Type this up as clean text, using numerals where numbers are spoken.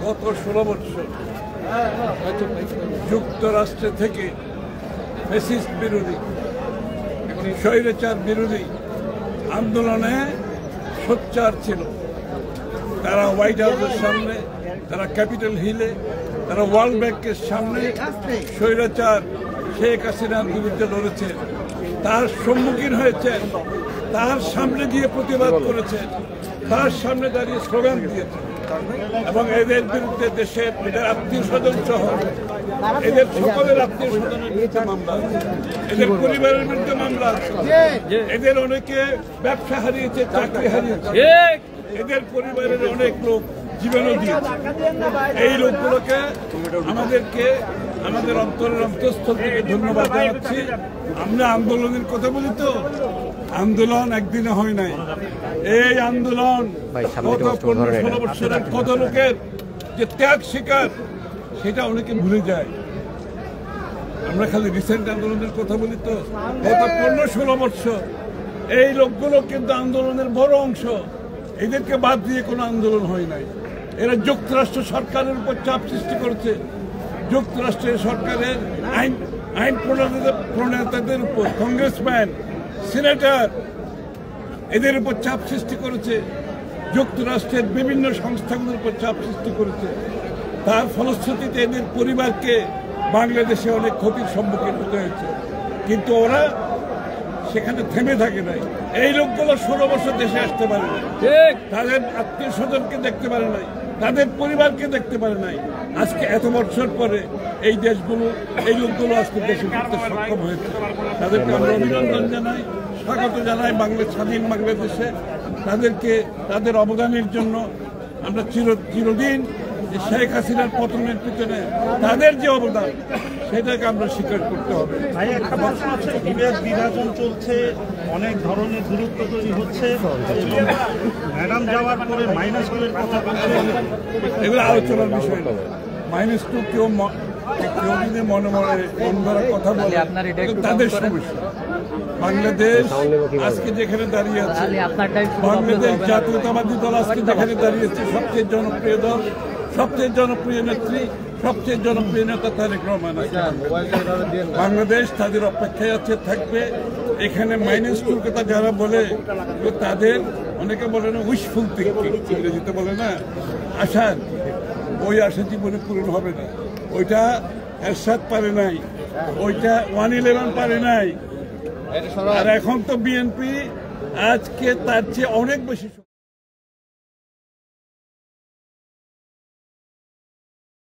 গত 16 বছর যুক্তরাষ্ট্র থেকে ফ্যাসিস্ট বিরোধী স্বৈরাচার বিরোধী আন্দোলনে সোচ্চার ছিল। তারা হোয়াইট হাউসের সামনে, তারা ক্যাপিটাল হিলে, তারা ওয়ার্ল্ড ব্যাংকের সামনে স্বৈরাচার শেখ হাসিনার বিরুদ্ধে লড়েছেন, তার সম্মুখীন হয়েছেন, তার সামনে গিয়ে প্রতিবাদ করেছেন, তার সামনে দাঁড়িয়ে স্লোগান দিয়েছেন এবং এদের বিরুদ্ধে দেশের এদের আত্মীয় স্বজন সহ এদের সকলের আত্মীয় স্বজনের বিরুদ্ধে মামলা আছে, এদের পরিবারের বিরুদ্ধে মামলা আছে, এদের অনেকে ব্যবসা হারিয়েছে, চাকরি হারিয়েছে, এদের পরিবারের অনেক লোক জীবনও দিয়েছে। এই লোকগুলোকে আমাদেরকে আমাদের অন্তরের অন্তঃস্থল থেকে ধন্যবাদ জানাচ্ছি। আমরা আন্দোলনের কথা বলি তো, আন্দোলন একদিনে হয় নাই। এই আন্দোলন গত 15-16 বছরের কত লোকের যে ত্যাগ শিকার সেটা অনেকে ভুলে যায়। আমরা খালি রিসেন্ট আন্দোলনের কথা বলি তো, গত 15-16 বছর এই লোকগুলো কিন্তু আন্দোলনের বড় অংশ। এদেরকে বাদ দিয়ে কোনো আন্দোলন হয় নাই। এরা যুক্তরাষ্ট্র সরকারের উপর চাপ সৃষ্টি করেছে, যুক্তরাষ্ট্রের সরকারের আইন প্রণেতাদের উপর, কংগ্রেসম্যান, সিনেটর, এদের উপর চাপ সৃষ্টি করেছে, যুক্তরাষ্ট্রের বিভিন্ন সংস্থাগুলোর উপর চাপ সৃষ্টি করেছে। তার ফলশ্রুতিতে এদের পরিবারকে বাংলাদেশে অনেক ক্ষতির সম্মুখীন হতে হয়েছে, কিন্তু ওরা সেখানে থেমে থাকে নাই। এই লোকগুলো 16 বছর দেশে আসতে পারে নাই, তাদের আত্মীয় স্বজনকে দেখতে পারে নাই, তাদের পরিবারকে দেখতে পারে নাই। আজকে এত বছর পরে এই দেশগুলো, এই লোকগুলো আজকে দেশে ফিরতে সক্ষম হয়েছে। তাদেরকে আমরা অভিনন্দন জানাই, স্বাগত জানাই স্বাধীন বাংলাদেশে। তাদেরকে তাদের অবদানের জন্য আমরা চিরদিন শেখ হাসিনার পতনের পিছনে তাদের যে অবদান সেটাকে আমরা স্বীকার করতে হবে। বিভাজন চলছে, অনেক ধরনের দূরত্ব তৈরি হচ্ছে, ম্যাডাম যাওয়ার পরে মাইনাস টুর কথা বলছে, এগুলো আলোচনার বিষয় না। -2 কেউ যদি মনে মন ধরা কথা বলে তাদের সমস্যা। বাংলাদেশ আজকে যেখানে দাঁড়িয়ে আছে, বাংলাদেশ জাতীয়তাবাদী দল আজকে যেখানে দাঁড়িয়েছে, সবচেয়ে জনপ্রিয় দল, সবচেয়ে জনপ্রিয় নেত্রী, সবচেয়ে জনপ্রিয় নেতা তারেক রহমান। বাংলাদেশ তাদের অপেক্ষায় আছে, থাকবে। এখানে -2 কথা যারা বলে তাদের অনেকে বলে না উইশফুল থিংকিং, ইংরেজিতে বলে না আশার, ওই আশা জীবনে পূরণ হবে না। ওইটা এরশাদ পারে নাই, ওইটা 111 পারে নাই। আর এখন তো বিএনপি আজকে তার চেয়ে অনেক বেশি